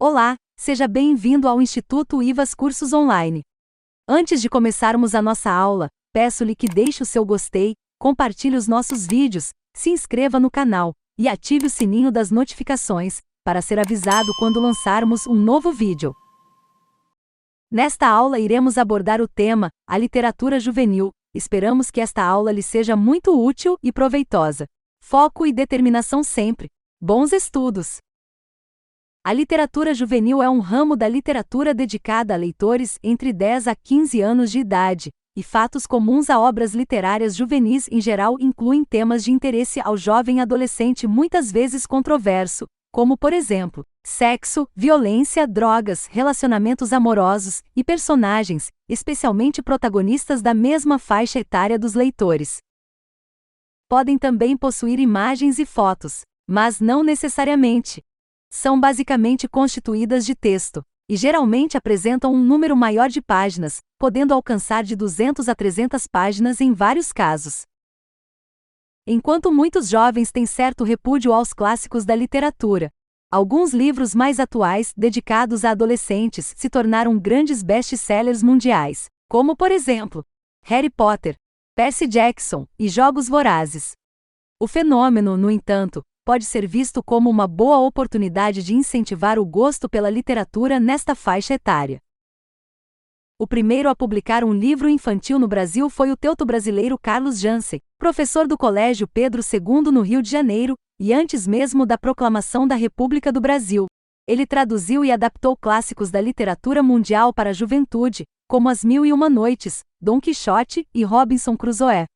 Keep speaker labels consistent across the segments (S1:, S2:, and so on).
S1: Olá, seja bem-vindo ao Instituto IVAS Cursos Online. Antes de começarmos a nossa aula, peço-lhe que deixe o seu gostei, compartilhe os nossos vídeos, se inscreva no canal e ative o sininho das notificações, para ser avisado quando lançarmos um novo vídeo. Nesta aula iremos abordar o tema, a literatura juvenil. Esperamos que esta aula lhe seja muito útil e proveitosa. Foco e determinação sempre. Bons estudos! A literatura juvenil é um ramo da literatura dedicada a leitores entre 10 a 15 anos de idade, e fatos comuns a obras literárias juvenis em geral incluem temas de interesse ao jovem adolescente muitas vezes controverso, como por exemplo, sexo, violência, drogas, relacionamentos amorosos e personagens, especialmente protagonistas da mesma faixa etária dos leitores. Podem também possuir imagens e fotos, mas não necessariamente. São basicamente constituídas de texto, e geralmente apresentam um número maior de páginas, podendo alcançar de 200 a 300 páginas em vários casos. Enquanto muitos jovens têm certo repúdio aos clássicos da literatura, alguns livros mais atuais, dedicados a adolescentes, se tornaram grandes best-sellers mundiais, como por exemplo, Harry Potter, Percy Jackson e Jogos Vorazes. O fenômeno, no entanto, pode ser visto como uma boa oportunidade de incentivar o gosto pela literatura nesta faixa etária. O primeiro a publicar um livro infantil no Brasil foi o teuto-brasileiro Carlos Jansen, professor do Colégio Pedro II no Rio de Janeiro, e antes mesmo da proclamação da República do Brasil. Ele traduziu e adaptou clássicos da literatura mundial para a juventude, como As Mil e Uma Noites, Dom Quixote e Robinson Crusoe.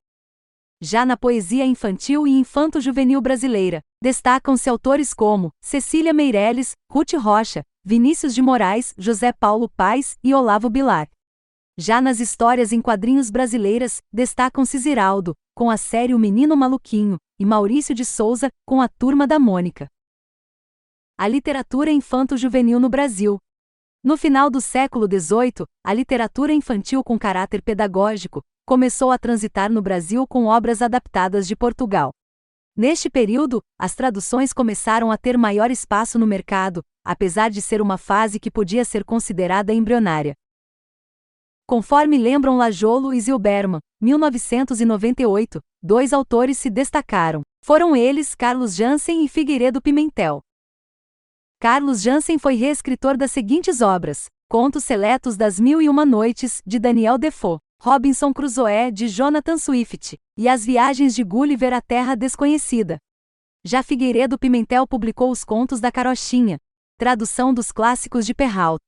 S1: Já na poesia infantil e infanto-juvenil brasileira, destacam-se autores como Cecília Meirelles, Ruth Rocha, Vinícius de Moraes, José Paulo Paes e Olavo Bilac. Já nas histórias em quadrinhos brasileiras, destacam-se Ziraldo, com a série O Menino Maluquinho, e Maurício de Souza, com a Turma da Mônica. A literatura infanto-juvenil no Brasil. No final do século XVIII, a literatura infantil com caráter pedagógico começou a transitar no Brasil com obras adaptadas de Portugal. Neste período, as traduções começaram a ter maior espaço no mercado, apesar de ser uma fase que podia ser considerada embrionária. Conforme lembram Lajolo e Zilberman, 1998, dois autores se destacaram. Foram eles Carlos Jansen e Figueiredo Pimentel. Carlos Jansen foi reescritor das seguintes obras: Contos Seletos das Mil e Uma Noites, de Daniel Defoe, Robinson Crusoe, de Jonathan Swift, e As Viagens de Gulliver à Terra Desconhecida. Já Figueiredo Pimentel publicou Os Contos da Carochinha, tradução dos clássicos de Perrault.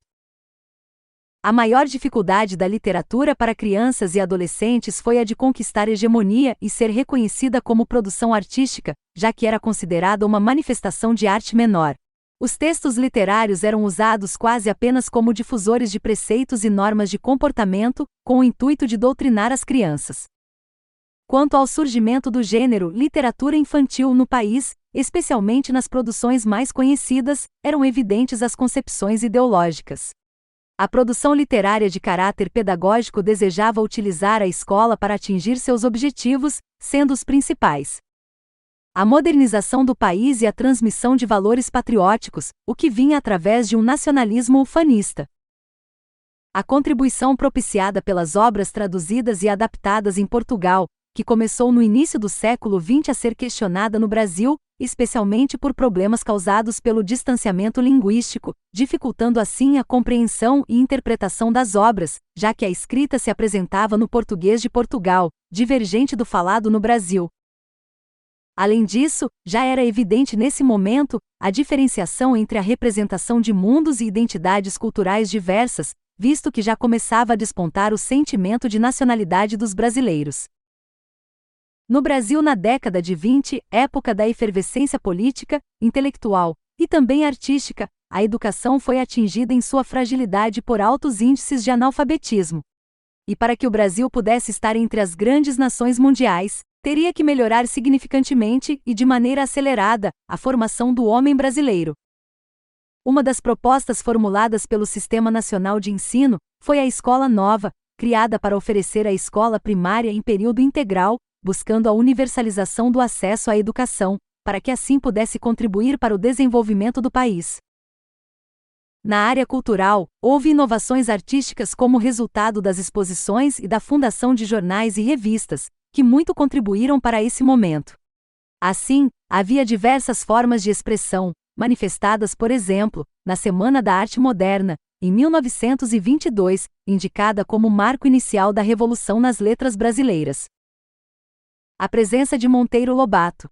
S1: A maior dificuldade da literatura para crianças e adolescentes foi a de conquistar hegemonia e ser reconhecida como produção artística, já que era considerada uma manifestação de arte menor. Os textos literários eram usados quase apenas como difusores de preceitos e normas de comportamento, com o intuito de doutrinar as crianças. Quanto ao surgimento do gênero literatura infantil no país, especialmente nas produções mais conhecidas, eram evidentes as concepções ideológicas. A produção literária de caráter pedagógico desejava utilizar a escola para atingir seus objetivos, sendo os principais a modernização do país e a transmissão de valores patrióticos, o que vinha através de um nacionalismo ufanista. A contribuição propiciada pelas obras traduzidas e adaptadas em Portugal, que começou no início do século XX a ser questionada no Brasil, especialmente por problemas causados pelo distanciamento linguístico, dificultando assim a compreensão e interpretação das obras, já que a escrita se apresentava no português de Portugal, divergente do falado no Brasil. Além disso, já era evidente nesse momento a diferenciação entre a representação de mundos e identidades culturais diversas, visto que já começava a despontar o sentimento de nacionalidade dos brasileiros. No Brasil, na década de 20, época da efervescência política, intelectual e também artística, a educação foi atingida em sua fragilidade por altos índices de analfabetismo. E para que o Brasil pudesse estar entre as grandes nações mundiais, teria que melhorar significantemente e de maneira acelerada a formação do homem brasileiro. Uma das propostas formuladas pelo Sistema Nacional de Ensino foi a Escola Nova, criada para oferecer a escola primária em período integral, buscando a universalização do acesso à educação, para que assim pudesse contribuir para o desenvolvimento do país. Na área cultural, houve inovações artísticas como resultado das exposições e da fundação de jornais e revistas, que muito contribuíram para esse momento. Assim, havia diversas formas de expressão, manifestadas, por exemplo, na Semana da Arte Moderna, em 1922, indicada como marco inicial da Revolução nas letras brasileiras. A presença de Monteiro Lobato.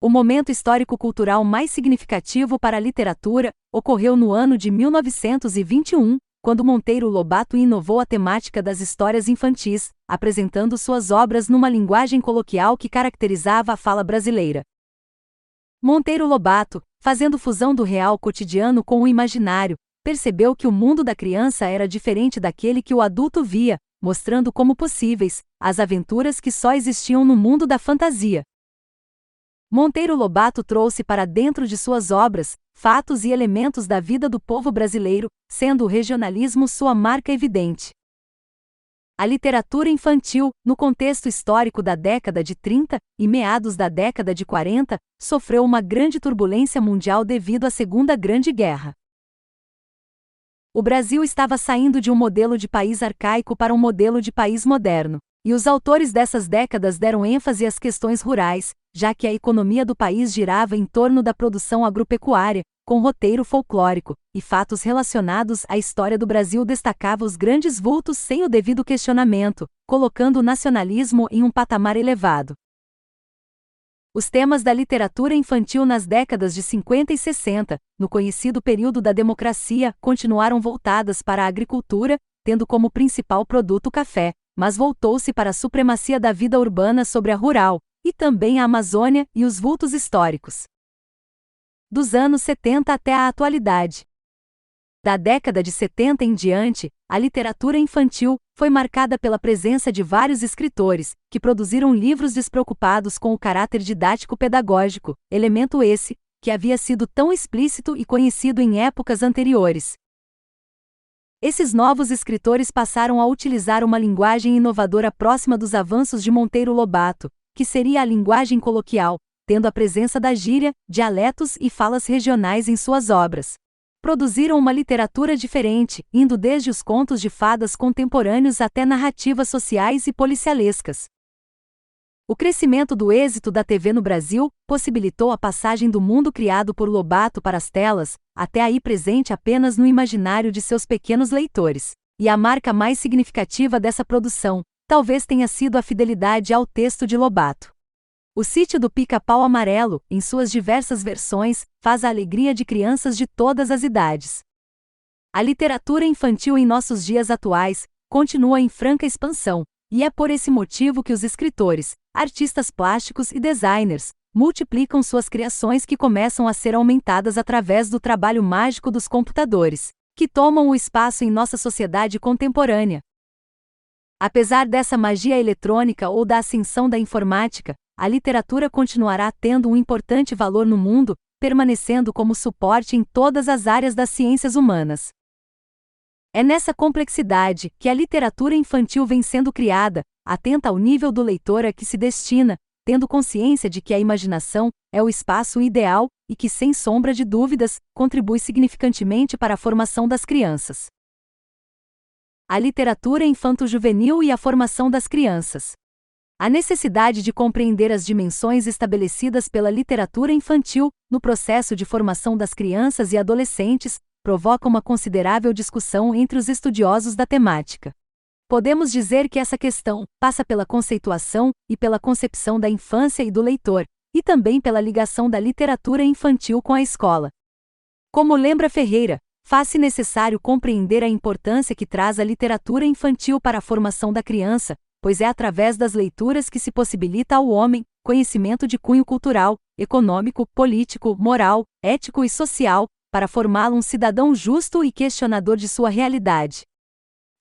S1: O momento histórico-cultural mais significativo para a literatura ocorreu no ano de 1921, quando Monteiro Lobato inovou a temática das histórias infantis, apresentando suas obras numa linguagem coloquial que caracterizava a fala brasileira. Monteiro Lobato, fazendo fusão do real cotidiano com o imaginário, percebeu que o mundo da criança era diferente daquele que o adulto via, mostrando como possíveis as aventuras que só existiam no mundo da fantasia. Monteiro Lobato trouxe para dentro de suas obras fatos e elementos da vida do povo brasileiro, sendo o regionalismo sua marca evidente. A literatura infantil, no contexto histórico da década de 30 e meados da década de 40, sofreu uma grande turbulência mundial devido à Segunda Grande Guerra. O Brasil estava saindo de um modelo de país arcaico para um modelo de país moderno, e os autores dessas décadas deram ênfase às questões rurais, já que a economia do país girava em torno da produção agropecuária, com roteiro folclórico, e fatos relacionados à história do Brasil destacavam os grandes vultos sem o devido questionamento, colocando o nacionalismo em um patamar elevado. Os temas da literatura infantil nas décadas de 50 e 60, no conhecido período da democracia, continuaram voltadas para a agricultura, tendo como principal produto o café, mas voltou-se para a supremacia da vida urbana sobre a rural, e também a Amazônia e os vultos históricos. Dos anos 70 até a atualidade. Da década de 70 em diante, a literatura infantil foi marcada pela presença de vários escritores, que produziram livros despreocupados com o caráter didático-pedagógico, elemento esse, que havia sido tão explícito e conhecido em épocas anteriores. Esses novos escritores passaram a utilizar uma linguagem inovadora próxima dos avanços de Monteiro Lobato, que seria a linguagem coloquial, tendo a presença da gíria, dialetos e falas regionais em suas obras. Produziram uma literatura diferente, indo desde os contos de fadas contemporâneos até narrativas sociais e policialescas. O crescimento do êxito da TV no Brasil possibilitou a passagem do mundo criado por Lobato para as telas, até aí presente apenas no imaginário de seus pequenos leitores. E a marca mais significativa dessa produção, talvez tenha sido a fidelidade ao texto de Lobato. O Sítio do Pica-Pau Amarelo, em suas diversas versões, faz a alegria de crianças de todas as idades. A literatura infantil em nossos dias atuais continua em franca expansão, e é por esse motivo que os escritores, artistas plásticos e designers multiplicam suas criações que começam a ser aumentadas através do trabalho mágico dos computadores, que tomam o espaço em nossa sociedade contemporânea. Apesar dessa magia eletrônica ou da ascensão da informática, a literatura continuará tendo um importante valor no mundo, permanecendo como suporte em todas as áreas das ciências humanas. É nessa complexidade que a literatura infantil vem sendo criada, atenta ao nível do leitor a que se destina, tendo consciência de que a imaginação é o espaço ideal e que, sem sombra de dúvidas, contribui significantemente para a formação das crianças. A literatura infanto-juvenil e a formação das crianças. A necessidade de compreender as dimensões estabelecidas pela literatura infantil no processo de formação das crianças e adolescentes provoca uma considerável discussão entre os estudiosos da temática. Podemos dizer que essa questão passa pela conceituação e pela concepção da infância e do leitor, e também pela ligação da literatura infantil com a escola. Como lembra Ferreira, faz-se necessário compreender a importância que traz a literatura infantil para a formação da criança, pois é através das leituras que se possibilita ao homem conhecimento de cunho cultural, econômico, político, moral, ético e social, para formá-lo um cidadão justo e questionador de sua realidade.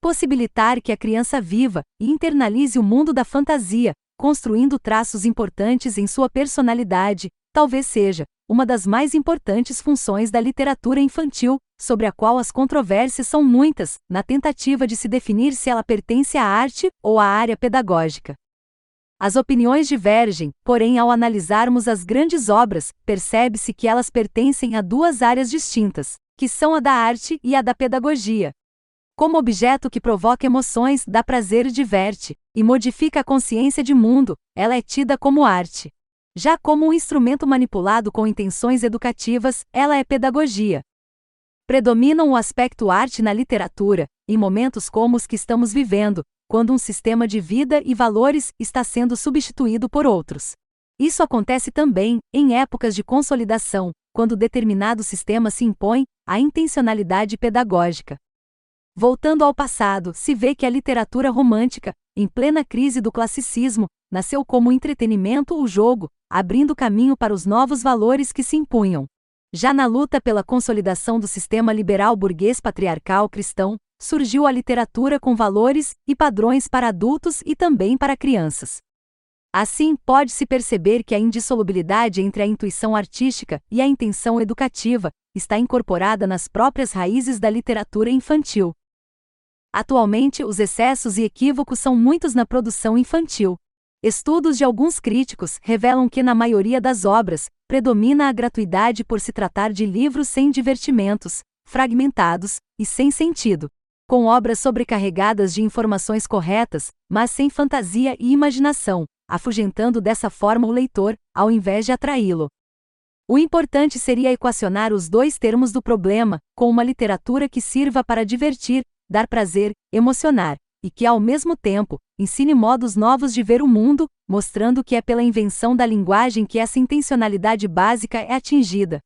S1: Possibilitar que a criança viva e internalize o mundo da fantasia, construindo traços importantes em sua personalidade, talvez seja uma das mais importantes funções da literatura infantil, sobre a qual as controvérsias são muitas, na tentativa de se definir se ela pertence à arte ou à área pedagógica. As opiniões divergem, porém, ao analisarmos as grandes obras, percebe-se que elas pertencem a duas áreas distintas. que são a da arte e a da pedagogia. Como objeto que provoca emoções, dá prazer e diverte, e modifica a consciência de mundo, ela é tida como arte. Já como um instrumento manipulado com intenções educativas, ela é pedagogia. Predominam o aspecto arte na literatura, em momentos como os que estamos vivendo, quando um sistema de vida e valores está sendo substituído por outros. Isso acontece também, em épocas de consolidação, quando determinado sistema se impõe, a intencionalidade pedagógica. Voltando ao passado, se vê que a literatura romântica, em plena crise do classicismo, nasceu como entretenimento ou jogo, abrindo caminho para os novos valores que se impunham. Já na luta pela consolidação do sistema liberal burguês patriarcal cristão, surgiu a literatura com valores e padrões para adultos e também para crianças. Assim, pode-se perceber que a indissolubilidade entre a intuição artística e a intenção educativa está incorporada nas próprias raízes da literatura infantil. Atualmente, os excessos e equívocos são muitos na produção infantil. Estudos de alguns críticos revelam que, na maioria das obras, predomina a gratuidade por se tratar de livros sem divertimentos, fragmentados e sem sentido, com obras sobrecarregadas de informações corretas, mas sem fantasia e imaginação, afugentando dessa forma o leitor, ao invés de atraí-lo. O importante seria equacionar os dois termos do problema, com uma literatura que sirva para divertir, dar prazer, emocionar, e que, ao mesmo tempo, ensine modos novos de ver o mundo, mostrando que é pela invenção da linguagem que essa intencionalidade básica é atingida.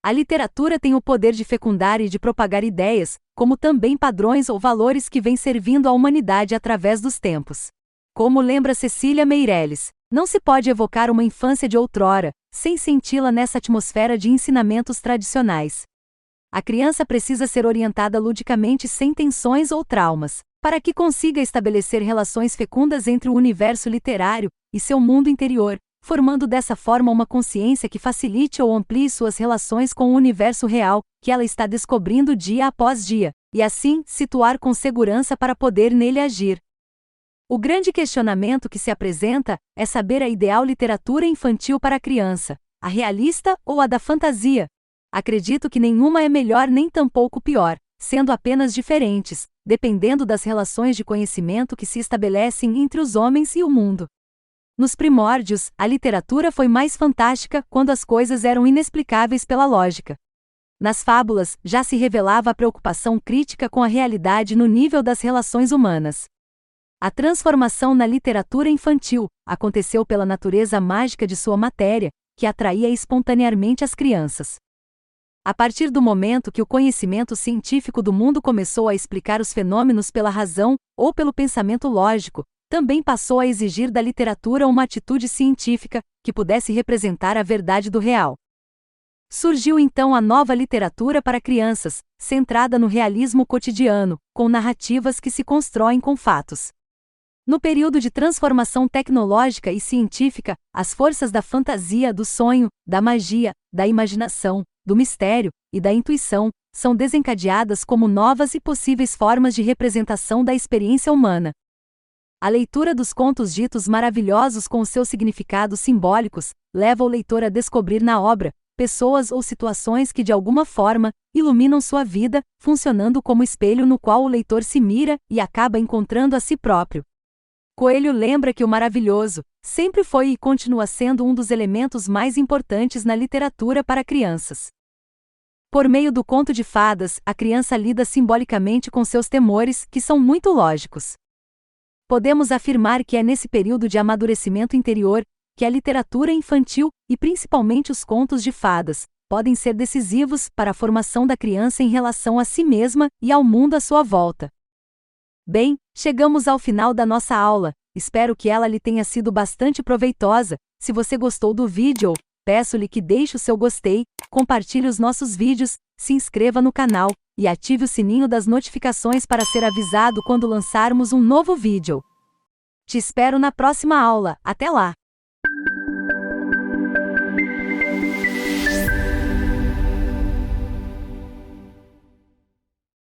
S1: A literatura tem o poder de fecundar e de propagar ideias, como também padrões ou valores que vêm servindo à humanidade através dos tempos. Como lembra Cecília Meirelles, não se pode evocar uma infância de outrora, sem senti-la nessa atmosfera de ensinamentos tradicionais. A criança precisa ser orientada ludicamente sem tensões ou traumas, para que consiga estabelecer relações fecundas entre o universo literário e seu mundo interior, formando dessa forma uma consciência que facilite ou amplie suas relações com o universo real, que ela está descobrindo dia após dia, e assim, situar com segurança para poder nele agir. O grande questionamento que se apresenta é saber a ideal literatura infantil para a criança, a realista ou a da fantasia. Acredito que nenhuma é melhor nem tampouco pior, sendo apenas diferentes, dependendo das relações de conhecimento que se estabelecem entre os homens e o mundo. Nos primórdios, a literatura foi mais fantástica quando as coisas eram inexplicáveis pela lógica. Nas fábulas, já se revelava a preocupação crítica com a realidade no nível das relações humanas. A transformação na literatura infantil aconteceu pela natureza mágica de sua matéria, que atraía espontaneamente as crianças. A partir do momento que o conhecimento científico do mundo começou a explicar os fenômenos pela razão ou pelo pensamento lógico, também passou a exigir da literatura uma atitude científica que pudesse representar a verdade do real. Surgiu então a nova literatura para crianças, centrada no realismo cotidiano, com narrativas que se constroem com fatos. No período de transformação tecnológica e científica, as forças da fantasia, do sonho, da magia, da imaginação, do mistério e da intuição são desencadeadas como novas e possíveis formas de representação da experiência humana. A leitura dos contos ditos maravilhosos com os seus significados simbólicos leva o leitor a descobrir na obra pessoas ou situações que de alguma forma iluminam sua vida, funcionando como espelho no qual o leitor se mira e acaba encontrando a si próprio. Coelho lembra que o maravilhoso sempre foi e continua sendo um dos elementos mais importantes na literatura para crianças. Por meio do conto de fadas, a criança lida simbolicamente com seus temores, que são muito lógicos. Podemos afirmar que é nesse período de amadurecimento interior que a literatura infantil, e principalmente os contos de fadas, podem ser decisivos para a formação da criança em relação a si mesma e ao mundo à sua volta. Bem, chegamos ao final da nossa aula, espero que ela lhe tenha sido bastante proveitosa. Se você gostou do vídeo, peço-lhe que deixe o seu gostei, compartilhe os nossos vídeos, se inscreva no canal e ative o sininho das notificações para ser avisado quando lançarmos um novo vídeo. Te espero na próxima aula, até lá!